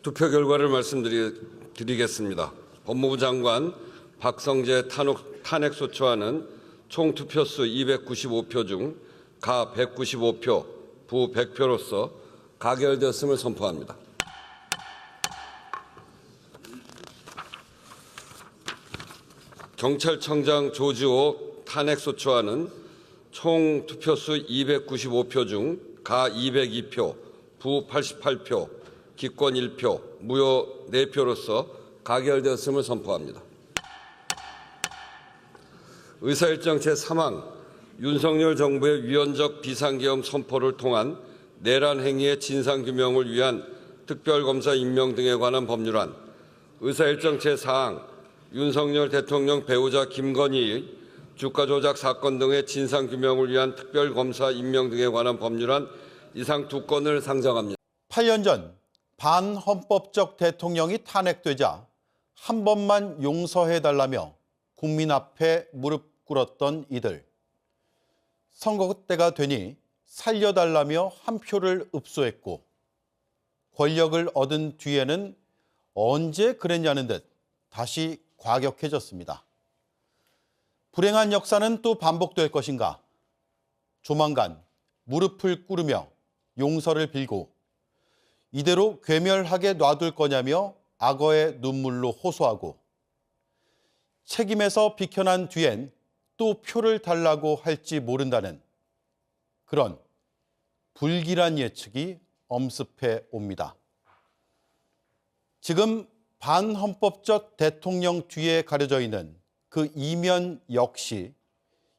투표 결과를 말씀드리겠습니다. 법무부 장관 박성재 탄핵소추안은 총 투표수 295표 중 가 195표, 부 100표로서 가결되었음을 선포합니다. 경찰청장 조지호 탄핵소추안은 총 투표수 295표 중 가 202표, 부 88표, 기권 1표, 무효 4표로서 가결되었음을 선포합니다. 의사일정 제3항 윤석열 정부의 위헌적 비상계엄 선포를 통한 내란 행위의 진상규명을 위한 특별검사 임명 등에 관한 법률안, 의사일정 제4항 윤석열 대통령 배우자 김건희의 주가 조작 사건 등의 진상규명을 위한 특별검사 임명 등에 관한 법률안 이상 2건을 상정합니다. 8년 전 반헌법적 대통령이 탄핵되자 한 번만 용서해달라며 국민 앞에 무릎 꿇었던 이들. 선거 때가 되니 살려달라며 한 표를 읍소했고 권력을 얻은 뒤에는 언제 그랬냐는 듯 다시 과격해졌습니다. 불행한 역사는 또 반복될 것인가? 조만간 무릎을 꿇으며 용서를 빌고 이대로 괴멸하게 놔둘 거냐며 악어의 눈물로 호소하고 책임에서 비켜난 뒤엔 또 표를 달라고 할지 모른다는 그런 불길한 예측이 엄습해 옵니다. 지금 반헌법적 대통령 뒤에 가려져 있는 그 이면 역시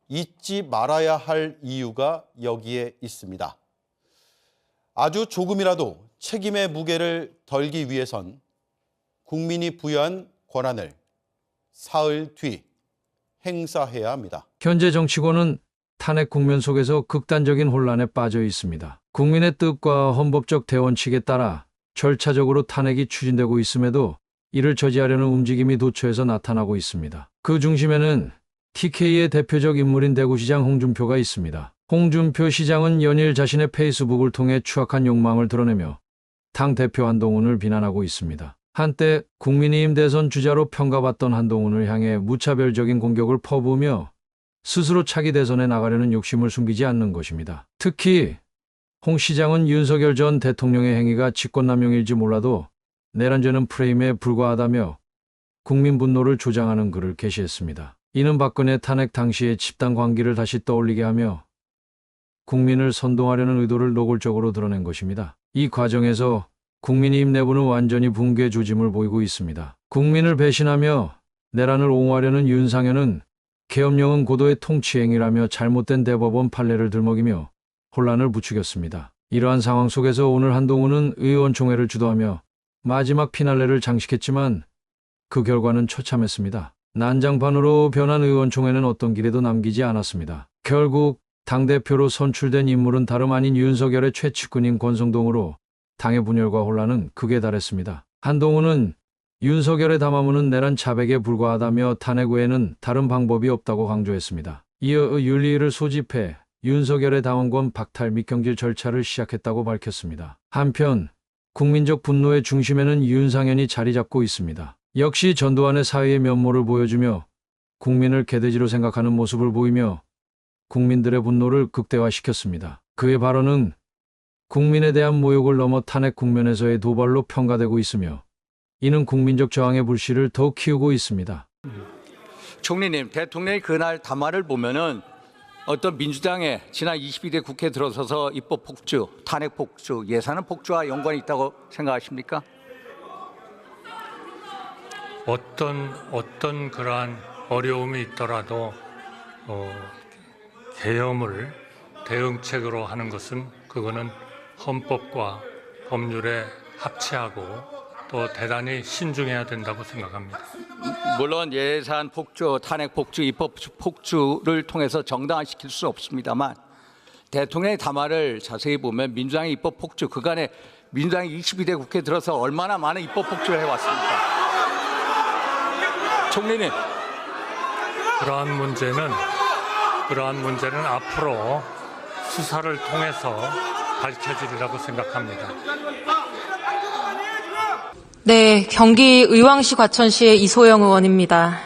잊지 말아야 할 이유가 여기에 있습니다. 아주 조금이라도 책임의 무게를 덜기 위해선 국민이 부여한 권한을 사흘 뒤 행사해야 합니다. 현재 정치권은 탄핵 국면 속에서 극단적인 혼란에 빠져 있습니다. 국민의 뜻과 헌법적 대원칙에 따라 절차적으로 탄핵이 추진되고 있음에도 이를 저지하려는 움직임이 도처에서 나타나고 있습니다. 그 중심에는 TK의 대표적 인물인 대구시장 홍준표가 있습니다. 홍준표 시장은 연일 자신의 페이스북을 통해 추악한 욕망을 드러내며 당대표 한동훈을 비난하고 있습니다. 한때 국민의힘 대선 주자로 평가받던 한동훈을 향해 무차별적인 공격을 퍼부으며 스스로 차기 대선에 나가려는 욕심을 숨기지 않는 것입니다. 특히 홍 시장은 윤석열 전 대통령의 행위가 직권남용일지 몰라도 내란죄는 프레임에 불과하다며 국민 분노를 조장하는 글을 게시했습니다. 이는 박근혜 탄핵 당시의 집단 관계를 다시 떠올리게 하며 국민을 선동하려는 의도를 노골적으로 드러낸 것입니다. 이 과정에서 국민의힘 내부는 완전히 붕괴 조짐을 보이고 있습니다. 국민을 배신하며 내란을 옹호하려는 윤상현은 계엄령은 고도의 통치행위라며 잘못된 대법원 판례를 들먹이며 혼란을 부추겼습니다. 이러한 상황 속에서 오늘 한동훈은 의원총회를 주도하며 마지막 피날레를 장식했지만 그 결과는 처참했습니다. 난장판으로 변한 의원총회는 어떤 길에도 남기지 않았습니다. 결국 당대표로 선출된 인물은 다름 아닌 윤석열의 최측근인 권성동으로 당의 분열과 혼란은 극에 달했습니다. 한동훈은 윤석열의 담화문은 내란 자백에 불과하다며 탄핵 외에는 다른 방법이 없다고 강조했습니다. 이어 윤리위를 소집해 윤석열의 당원권 박탈 및 경질 절차를 시작했다고 밝혔습니다. 한편 국민적 분노의 중심에는 윤상현이 자리 잡고 있습니다. 역시 전두환의 사회의 면모를 보여주며 국민을 개돼지로 생각하는 모습을 보이며 국민들의 분노를 극대화시켰습니다. 그의 발언은 국민에 대한 모욕을 넘어 탄핵 국면에서의 도발로 평가되고 있으며 이는 국민적 저항의 불씨를 더 키우고 있습니다. 총리님, 대통령이 그날 담화를 보면은 어떤 민주당의 지난 22대 국회 들어서서 입법 폭주, 탄핵 폭주, 예산안 폭주와 연관이 있다고 생각하십니까? 어떤 그러한 어려움이 있더라도 계엄을 대응책으로 하는 것은 그거는 헌법과 법률에 합치하고 또 대단히 신중해야 된다고 생각합니다. 물론 예산 폭주, 탄핵 폭주, 입법 폭주를 통해서 정당화시킬 수 없습니다만 대통령의 담화를 자세히 보면 민주당의 입법 폭주, 그간에 민주당이 22대 국회 들어서 얼마나 많은 입법 폭주를 해왔습니까? 총리님. 그러한 문제는 앞으로 수사를 통해서 밝혀지리라고 생각합니다. 네, 경기 의왕시 과천시의 이소영 의원입니다.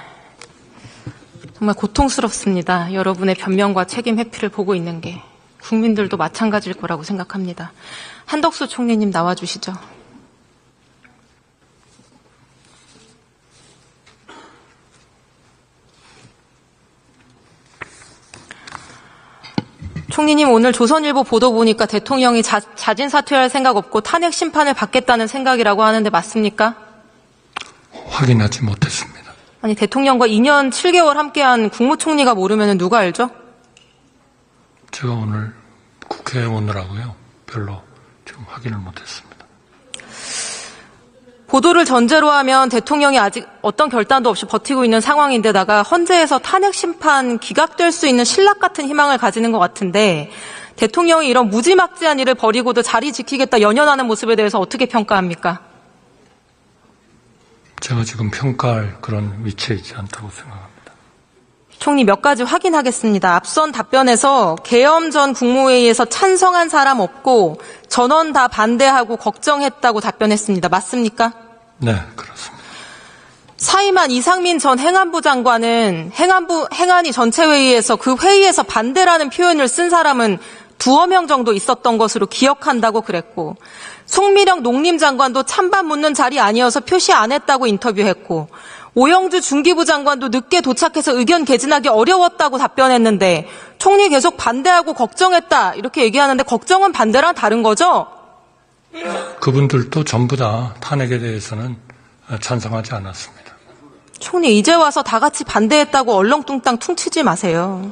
정말 고통스럽습니다. 여러분의 변명과 책임 회피를 보고 있는 게. 국민들도 마찬가지일 거라고 생각합니다. 한덕수 총리님 나와주시죠. 총리님, 오늘 조선일보 보도 보니까 대통령이 자진 사퇴할 생각 없고 탄핵 심판을 받겠다는 생각이라고 하는데 맞습니까? 확인하지 못했습니다. 아니, 대통령과 2년 7개월 함께한 국무총리가 모르면 누가 알죠? 제가 오늘 국회에 오느라고요. 별로 지금 확인을 못했습니다. 보도를 전제로 하면 대통령이 아직 어떤 결단도 없이 버티고 있는 상황인데다가 헌재에서 탄핵 심판 기각될 수 있는 신락 같은 희망을 가지는 것 같은데 대통령이 이런 무지막지한 일을 벌이고도 자리 지키겠다 연연하는 모습에 대해서 어떻게 평가합니까? 제가 지금 평가할 그런 위치에 있지 않다고 생각합니다. 총리 몇 가지 확인하겠습니다. 앞선 답변에서 계엄 전 국무회의에서 찬성한 사람 없고 전원 다 반대하고 걱정했다고 답변했습니다. 맞습니까? 네, 그렇습니다. 사임한 이상민 전 행안부 장관은 행안위 전체회의에서 그 회의에서 반대라는 표현을 쓴 사람은 2명 정도 있었던 것으로 기억한다고 그랬고 송미령 농림장관도 찬반 묻는 자리 아니어서 표시 안 했다고 인터뷰했고 오영주 중기부 장관도 늦게 도착해서 의견 개진하기 어려웠다고 답변했는데 총리 계속 반대하고 걱정했다 이렇게 얘기하는데 걱정은 반대랑 다른 거죠? 그분들도 전부 다 탄핵에 대해서는 찬성하지 않았습니다. 총리 이제 와서 다 같이 반대했다고 얼렁뚱땅 퉁치지 마세요.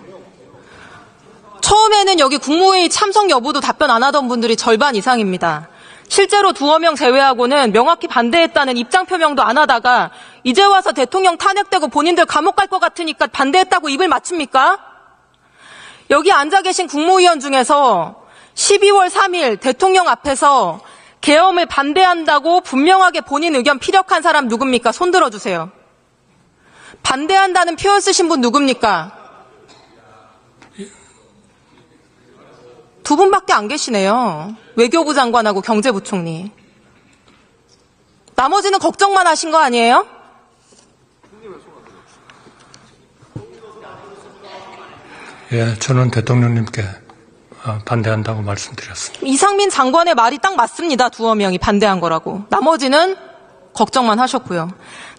처음에는 여기 국무회의 참석 여부도 답변 안 하던 분들이 절반 이상입니다. 실제로 2명 제외하고는 명확히 반대했다는 입장 표명도 안 하다가 이제 와서 대통령 탄핵되고 본인들 감옥 갈 것 같으니까 반대했다고 입을 맞춥니까? 여기 앉아 계신 국무위원 중에서 12월 3일 대통령 앞에서 계엄을 반대한다고 분명하게 본인 의견 피력한 사람 누굽니까? 손 들어주세요. 반대한다는 표현 쓰신 분 누굽니까? 2분밖에 안 계시네요. 외교부 장관하고 경제부총리. 나머지는 걱정만 하신 거 아니에요? 예, 저는 대통령님께 반대한다고 말씀드렸습니다. 이상민 장관의 말이 딱 맞습니다. 2명이 반대한 거라고. 나머지는 걱정만 하셨고요.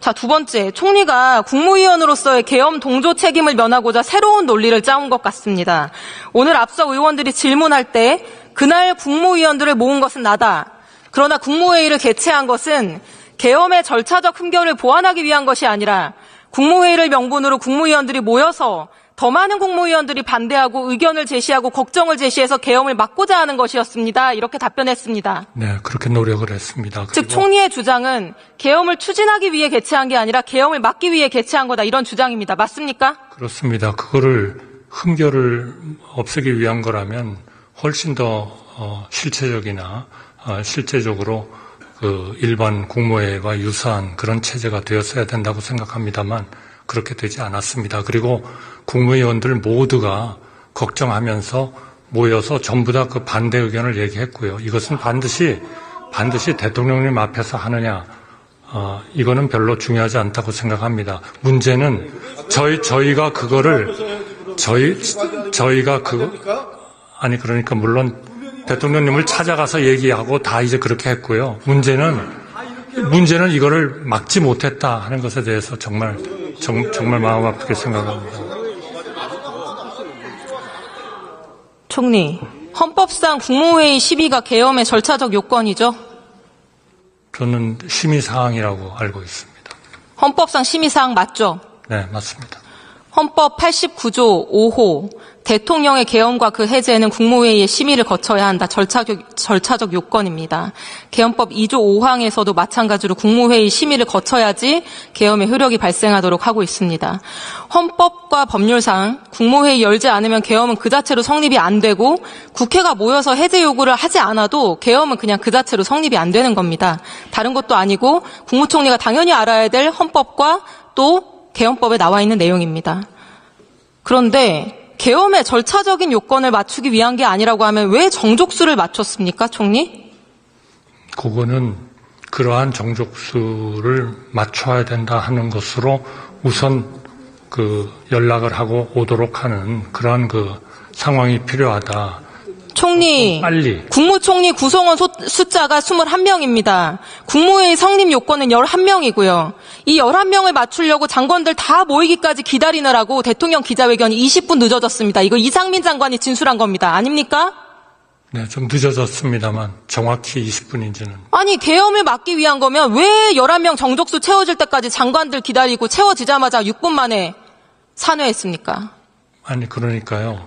자, 2번째. 총리가 국무위원으로서의 계엄 동조 책임을 면하고자 새로운 논리를 짜온 것 같습니다. 오늘 앞서 의원들이 질문할 때 그날 국무위원들을 모은 것은 나다. 그러나 국무회의를 개최한 것은 계엄의 절차적 흠결을 보완하기 위한 것이 아니라 국무회의를 명분으로 국무위원들이 모여서 더 많은 국무위원들이 반대하고 의견을 제시하고 걱정을 제시해서 계엄을 막고자 하는 것이었습니다. 이렇게 답변했습니다. 네, 그렇게 노력을 했습니다. 즉 총리의 주장은 계엄을 추진하기 위해 개최한 게 아니라 계엄을 막기 위해 개최한 거다. 이런 주장입니다. 맞습니까? 그렇습니다. 그거를 흠결을 없애기 위한 거라면 훨씬 더 실체적이나 실제적으로 그 일반 국무회의와 유사한 그런 체제가 되었어야 된다고 생각합니다만 그렇게 되지 않았습니다. 그리고 국무위원들 모두가 걱정하면서 모여서 전부 다 그 반대 의견을 얘기했고요. 이것은 반드시 대통령님 앞에서 하느냐, 이거는 별로 중요하지 않다고 생각합니다. 문제는 저희가 그러니까 물론 대통령님을 찾아가서 얘기하고 다 이제 그렇게 했고요. 문제는 이거를 막지 못했다 하는 것에 대해서 정말 마음 아프게 생각합니다. 총리, 헌법상 국무회의 시비가 계엄의 절차적 요건이죠? 저는 심의사항이라고 알고 있습니다. 헌법상 심의사항 맞죠? 네, 맞습니다. 헌법 89조 5호 대통령의 계엄과 그 해제는 국무회의의 심의를 거쳐야 한다. 절차적 요건입니다. 계엄법 2조 5항에서도 마찬가지로 국무회의 심의를 거쳐야지 계엄의 효력이 발생하도록 하고 있습니다. 헌법과 법률상 국무회의 열지 않으면 계엄은 그 자체로 성립이 안 되고 국회가 모여서 해제 요구를 하지 않아도 계엄은 그냥 그 자체로 성립이 안 되는 겁니다. 다른 것도 아니고 국무총리가 당연히 알아야 될 헌법과 또 계엄법에 나와 있는 내용입니다. 그런데 계엄의 절차적인 요건을 맞추기 위한 게 아니라고 하면 왜 정족수를 맞췄습니까, 총리? 그거는 그러한 정족수를 맞춰야 된다 하는 것으로 우선 그 연락을 하고 오도록 하는 그러한 그 상황이 필요하다. 총리, 빨리. 국무총리 구성원 숫자가 21명입니다. 국무회의 성립 요건은 11명이고요. 이 11명을 맞추려고 장관들 다 모이기까지 기다리느라고 대통령 기자회견이 20분 늦어졌습니다. 이거 이상민 장관이 진술한 겁니다. 아닙니까? 네, 좀 늦어졌습니다만 정확히 20분인지는. 아니, 계엄을 막기 위한 거면 왜 11명 정족수 채워질 때까지 장관들 기다리고 채워지자마자 6분 만에 산회했습니까? 아니, 그러니까요.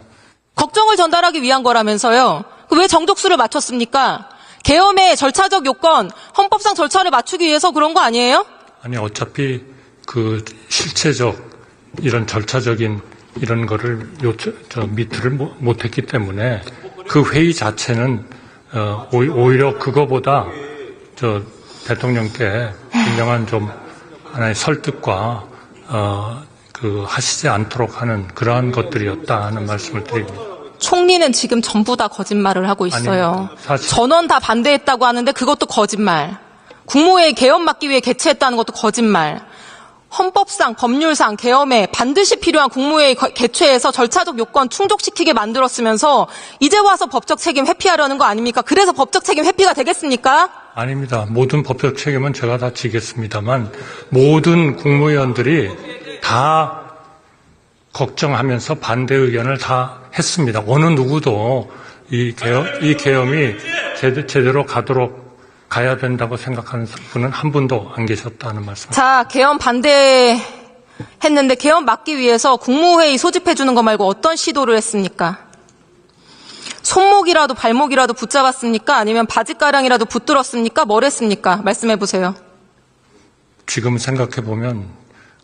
걱정을 전달하기 위한 거라면서요. 왜 정족수를 맞췄습니까? 계엄의 절차적 요건, 헌법상 절차를 맞추기 위해서 그런 거 아니에요? 아니, 어차피 그 실체적 이런 절차적인 이런 거를 미트를 못했기 때문에 그 회의 자체는 오히려 그거보다 대통령께 분명한 좀 하나의 설득과 그 하시지 않도록 하는 그러한 것들이었다 하는 말씀을 드립니다. 총리는 지금 전부 다 거짓말을 하고 있어요. 아니, 사실 전원 다 반대했다고 하는데 그것도 거짓말. 국무회의 계엄 막기 위해 개최했다는 것도 거짓말. 헌법상, 법률상, 계엄에 반드시 필요한 국무회의 개최해서 절차적 요건 충족시키게 만들었으면서 이제 와서 법적 책임 회피하려는 거 아닙니까? 그래서 법적 책임 회피가 되겠습니까? 아닙니다. 모든 법적 책임은 제가 다 지겠습니다만 모든 국무위원들이 다 걱정하면서 반대 의견을 다 했습니다. 어느 누구도 이 계엄이 제대로 가야 된다고 생각하는 분은 한 분도 안 계셨다는 말씀. 자, 계엄 반대했는데 계엄 막기 위해서 국무회의 소집해 주는 거 말고 어떤 시도를 했습니까? 손목이라도 발목이라도 붙잡았습니까? 아니면 바지가랑이라도 붙들었습니까? 뭘 했습니까? 말씀해 보세요. 지금 생각해 보면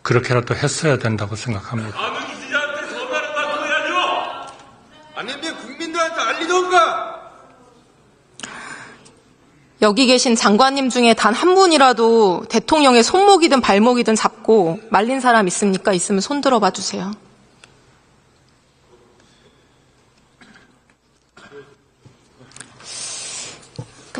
그렇게라도 했어야 된다고 생각합니다. 아는 기자한테 전화를 받고 해야죠. 아니면 국민들한테 알리던가. 여기 계신 장관님 중에 단 한 분이라도 대통령의 손목이든 발목이든 잡고 말린 사람 있습니까? 있으면 손 들어봐 주세요.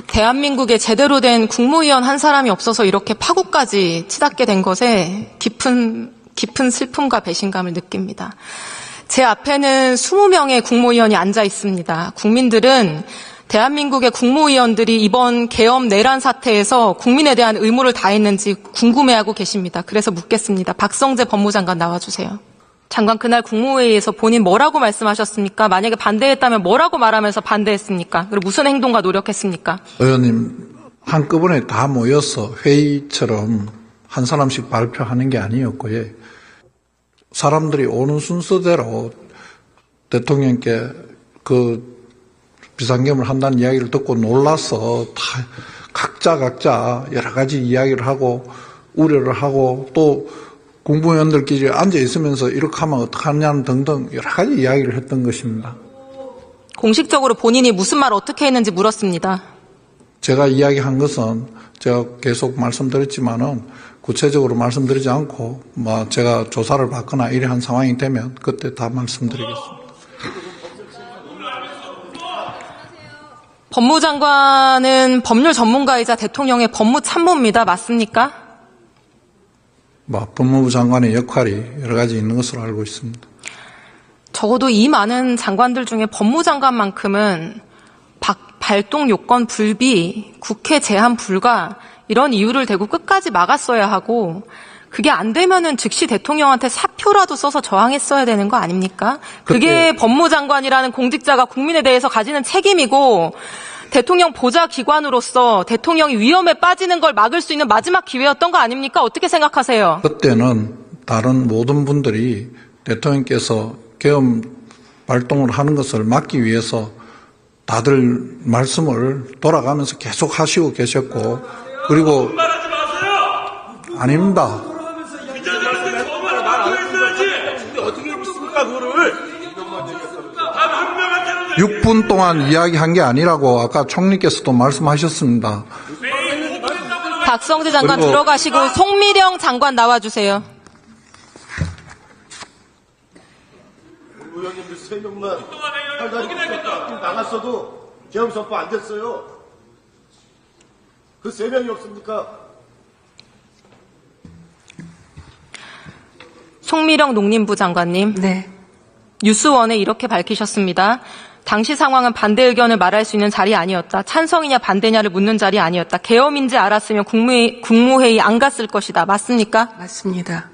대한민국에 제대로 된 국무위원 한 사람이 없어서 이렇게 파국까지 치닫게 된 것에 깊은 슬픔과 배신감을 느낍니다. 제 앞에는 20명의 국무위원이 앉아 있습니다. 국민들은 대한민국의 국무위원들이 이번 계엄 내란 사태에서 국민에 대한 의무를 다했는지 궁금해하고 계십니다. 그래서 묻겠습니다. 박성재 법무장관 나와주세요. 장관, 그날 국무회의에서 본인 뭐라고 말씀하셨습니까? 만약에 반대했다면 뭐라고 말하면서 반대했습니까? 그리고 무슨 행동과 노력했습니까? 의원님, 한꺼번에 다 모여서 회의처럼 한 사람씩 발표하는 게 아니었고요. 사람들이 오는 순서대로 대통령께 그 비상계엄을 한다는 이야기를 듣고 놀라서 다 각자 여러 가지 이야기를 하고 우려를 하고 또 국무위원들끼리 앉아 있으면서 이렇게 하면 어떡하냐는 등등 여러 가지 이야기를 했던 것입니다. 공식적으로 본인이 무슨 말 어떻게 했는지 물었습니다. 제가 이야기한 것은 제가 계속 말씀드렸지만은 구체적으로 말씀드리지 않고 제가 조사를 받거나 이러한 상황이 되면 그때 다 말씀드리겠습니다. 법무장관은 법률 전문가이자 대통령의 법무참모입니다. 맞습니까? 법무부 장관의 역할이 여러 가지 있는 것으로 알고 있습니다. 적어도 이 많은 장관들 중에 법무장관만큼은 발동 요건 불비, 국회 제한 불가 이런 이유를 대고 끝까지 막았어야 하고 그게 안 되면은 즉시 대통령한테 사표라도 써서 저항했어야 되는 거 아닙니까? 그게 법무장관이라는 공직자가 국민에 대해서 가지는 책임이고 대통령 보좌 기관으로서 대통령이 위험에 빠지는 걸 막을 수 있는 마지막 기회였던 거 아닙니까? 어떻게 생각하세요? 그때는 다른 모든 분들이 대통령께서 계엄 발동을 하는 것을 막기 위해서 다들 말씀을 돌아가면서 계속 하시고 계셨고 그리고 아닙니다. 어떻게 믿습니까 그거를? 6분 동안 이야기한 게 아니라고 아까 총리께서도 말씀하셨습니다. 박성재 장관 들어가시고 송미령 장관 나와주세요. 의원님들 3명만 팔다리 꺾였다 나갔어도 계엄 선포 안 됐어요. 그 3명이 없습니까? 송미령 농림부 장관님. 네. 뉴스원에 이렇게 밝히셨습니다. 당시 상황은 반대 의견을 말할 수 있는 자리 아니었다. 찬성이냐 반대냐를 묻는 자리 아니었다. 계엄인지 알았으면 국무회의 안 갔을 것이다. 맞습니까? 맞습니다.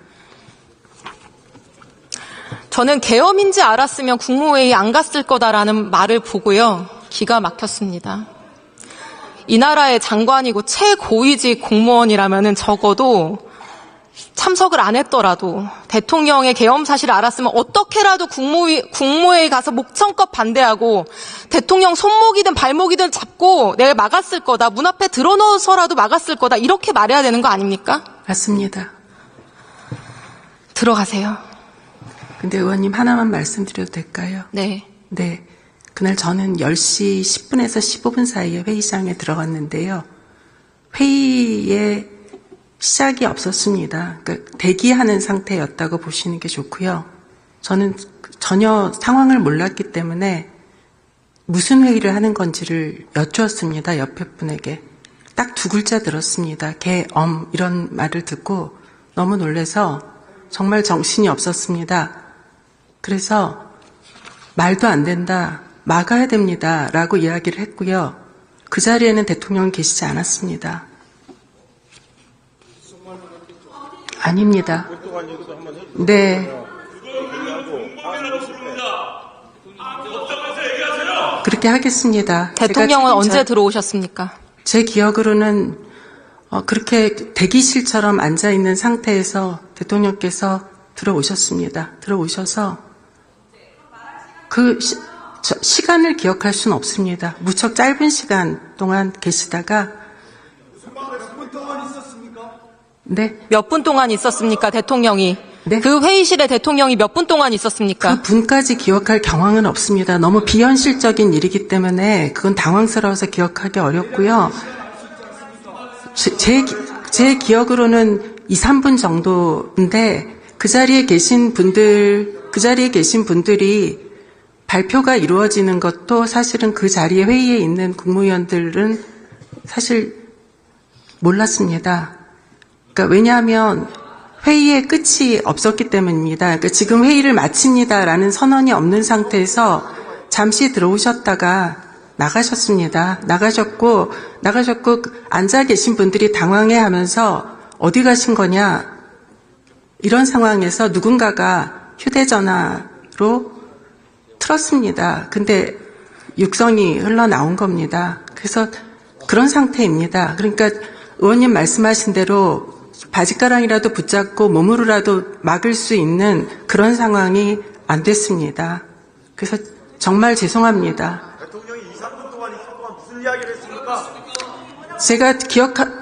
저는 계엄인지 알았으면 국무회의 안 갔을 거다라는 말을 보고요. 기가 막혔습니다. 이 나라의 장관이고 최고위직 공무원이라면은 적어도 참석을 안 했더라도 대통령의 계엄 사실을 알았으면 어떻게라도 국무회의 가서 목청껏 반대하고 대통령 손목이든 발목이든 잡고 내가 막았을 거다. 문 앞에 들어넣어서라도 막았을 거다. 이렇게 말해야 되는 거 아닙니까? 맞습니다. 들어가세요. 근데 의원님 하나만 말씀드려도 될까요? 네. 네. 그날 저는 10시 10분에서 15분 사이에 회의장에 들어갔는데요. 회의에 시작이 없었습니다. 그러니까 대기하는 상태였다고 보시는 게 좋고요. 저는 전혀 상황을 몰랐기 때문에 무슨 회의를 하는 건지를 여쭈었습니다. 옆에 분에게. 딱 2글자 들었습니다. 계엄 이런 말을 듣고 너무 놀라서 정말 정신이 없었습니다. 그래서 말도 안 된다. 막아야 됩니다. 라고 이야기를 했고요. 그 자리에는 대통령은 계시지 않았습니다. 아닙니다. 네. 그렇게 하겠습니다. 대통령은 언제 들어오셨습니까? 제 기억으로는 그렇게 대기실처럼 앉아있는 상태에서 대통령께서 들어오셨습니다. 들어오셔서 그 시간을 기억할 수는 없습니다. 무척 짧은 시간 동안 계시다가 네. 몇 분 동안 있었습니까, 대통령이? 네. 그 회의실에 대통령이 몇 분 동안 있었습니까? 그 분까지 기억할 경황은 없습니다. 너무 비현실적인 일이기 때문에 그건 당황스러워서 기억하기 어렵고요. 제 기억으로는 2, 3분 정도인데 그 자리에 계신 분들이 발표가 이루어지는 것도 사실은 그 자리에 회의에 있는 국무위원들은 사실 몰랐습니다. 그러니까 왜냐하면 회의의 끝이 없었기 때문입니다. 그러니까 지금 회의를 마칩니다라는 선언이 없는 상태에서 잠시 들어오셨다가 나가셨습니다. 나가셨고 앉아 계신 분들이 당황해하면서 어디 가신 거냐 이런 상황에서 누군가가 휴대전화로 틀었습니다. 근데 육성이 흘러나온 겁니다. 그래서 그런 상태입니다. 그러니까 의원님 말씀하신 대로 바짓가랑이라도 붙잡고 몸으로라도 막을 수 있는 그런 상황이 안 됐습니다. 그래서 정말 죄송합니다. 대통령이 2, 3분 동안 있을 동안 무슨 이야기를 했습니까? 제가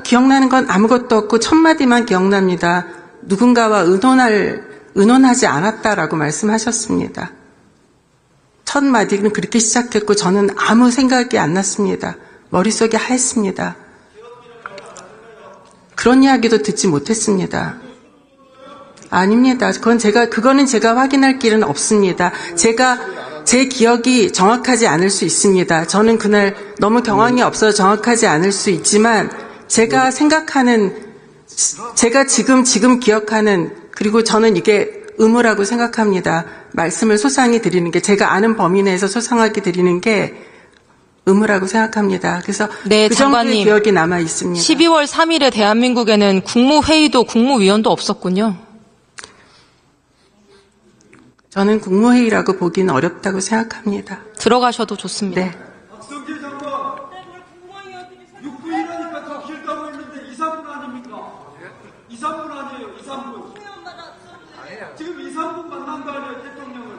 기억나는 건 아무것도 없고 첫 마디만 기억납니다. 누군가와 의논하지 않았다라고 말씀하셨습니다. 첫 마디는 그렇게 시작했고 저는 아무 생각이 안 났습니다. 머릿속이 하였습니다. 그런 이야기도 듣지 못했습니다. 아닙니다. 그거는 제가 확인할 길은 없습니다. 제 기억이 정확하지 않을 수 있습니다. 저는 그날 너무 경황이 없어서 정확하지 않을 수 있지만 제가 지금 기억하는 그리고 저는 이게 의무라고 생각합니다. 말씀을 소상히 드리는 게 제가 아는 범위 내에서 소상하게 드리는 게 의무라고 생각합니다. 그래서 네, 그 정도의 장관님. 기억이 남아 있습니다. 12월 3일에 대한민국에는 국무회의도 국무위원도 없었군요. 저는 국무회의라고 보기는 어렵다고 생각합니다. 들어가셔도 좋습니다. 네. 박성길 장관, 6분이라니까 더 길다고 했는데 2, 3분 아닙니까? 2, 3분 아니에요, 2, 3분. 지금 2, 3분 만난 거 아니에요, 대통령을.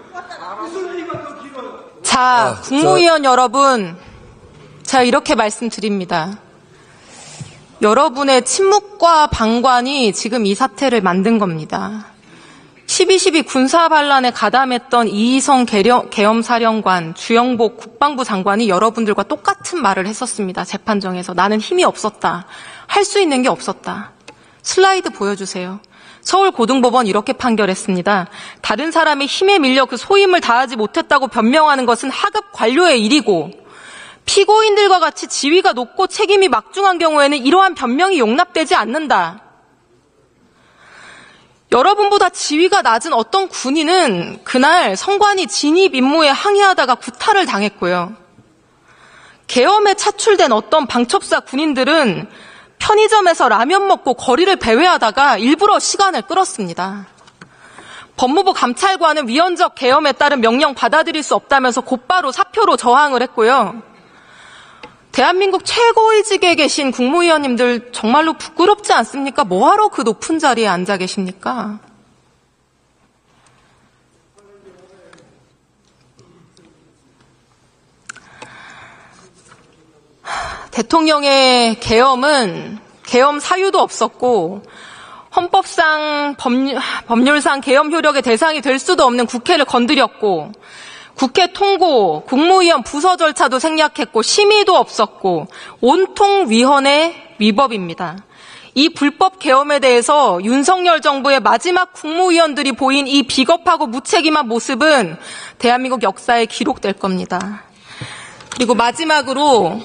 무슨 회의가 더 길어요? 자, 국무위원 여러분, 제가 이렇게 말씀드립니다. 여러분의 침묵과 방관이 지금 이 사태를 만든 겁니다. 12.12 군사반란에 가담했던 이희성 계엄사령관, 주영복 국방부 장관이 여러분들과 똑같은 말을 했었습니다. 재판정에서. 나는 힘이 없었다. 할 수 있는 게 없었다. 슬라이드 보여주세요. 서울고등법원 이렇게 판결했습니다. 다른 사람의 힘에 밀려 그 소임을 다하지 못했다고 변명하는 것은 하급 관료의 일이고 피고인들과 같이 지위가 높고 책임이 막중한 경우에는 이러한 변명이 용납되지 않는다. 여러분보다 지위가 낮은 어떤 군인은 그날 선관위 진입 임무에 항의하다가 구타를 당했고요. 계엄에 차출된 어떤 방첩사 군인들은 편의점에서 라면 먹고 거리를 배회하다가 일부러 시간을 끌었습니다. 법무부 감찰관은 위헌적 계엄에 따른 명령 받아들일 수 없다면서 곧바로 사표로 저항을 했고요. 대한민국 최고위직에 계신 국무위원님들 정말로 부끄럽지 않습니까? 뭐하러 그 높은 자리에 앉아 계십니까? 대통령의 계엄은 계엄 사유도 없었고 헌법상 법률상 계엄 효력의 대상이 될 수도 없는 국회를 건드렸고 국회 통고, 국무위원 부서 절차도 생략했고 심의도 없었고 온통 위헌의 위법입니다. 이 불법 계엄에 대해서 윤석열 정부의 마지막 국무위원들이 보인 이 비겁하고 무책임한 모습은 대한민국 역사에 기록될 겁니다. 그리고 마지막으로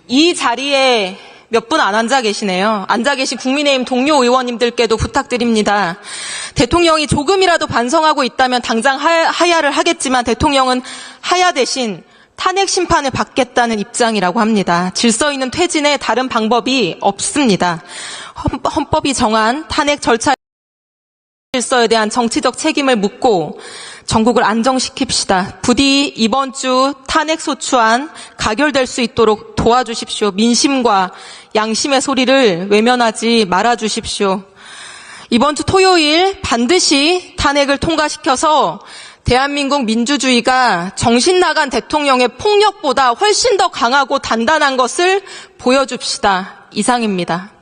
이 자리에 몇 분 안 앉아 계시네요. 앉아 계신 국민의힘 동료 의원님들께도 부탁드립니다. 대통령이 조금이라도 반성하고 있다면 당장 하야를 하겠지만 대통령은 하야 대신 탄핵 심판을 받겠다는 입장이라고 합니다. 질서 있는 퇴진에 다른 방법이 없습니다. 헌법이 정한 탄핵 절차 질서에 대한 정치적 책임을 묻고 전국을 안정시킵시다. 부디 이번 주 탄핵 소추안 가결될 수 있도록 도와주십시오. 민심과 양심의 소리를 외면하지 말아주십시오. 이번 주 토요일 반드시 탄핵을 통과시켜서 대한민국 민주주의가 정신 나간 대통령의 폭력보다 훨씬 더 강하고 단단한 것을 보여줍시다. 이상입니다.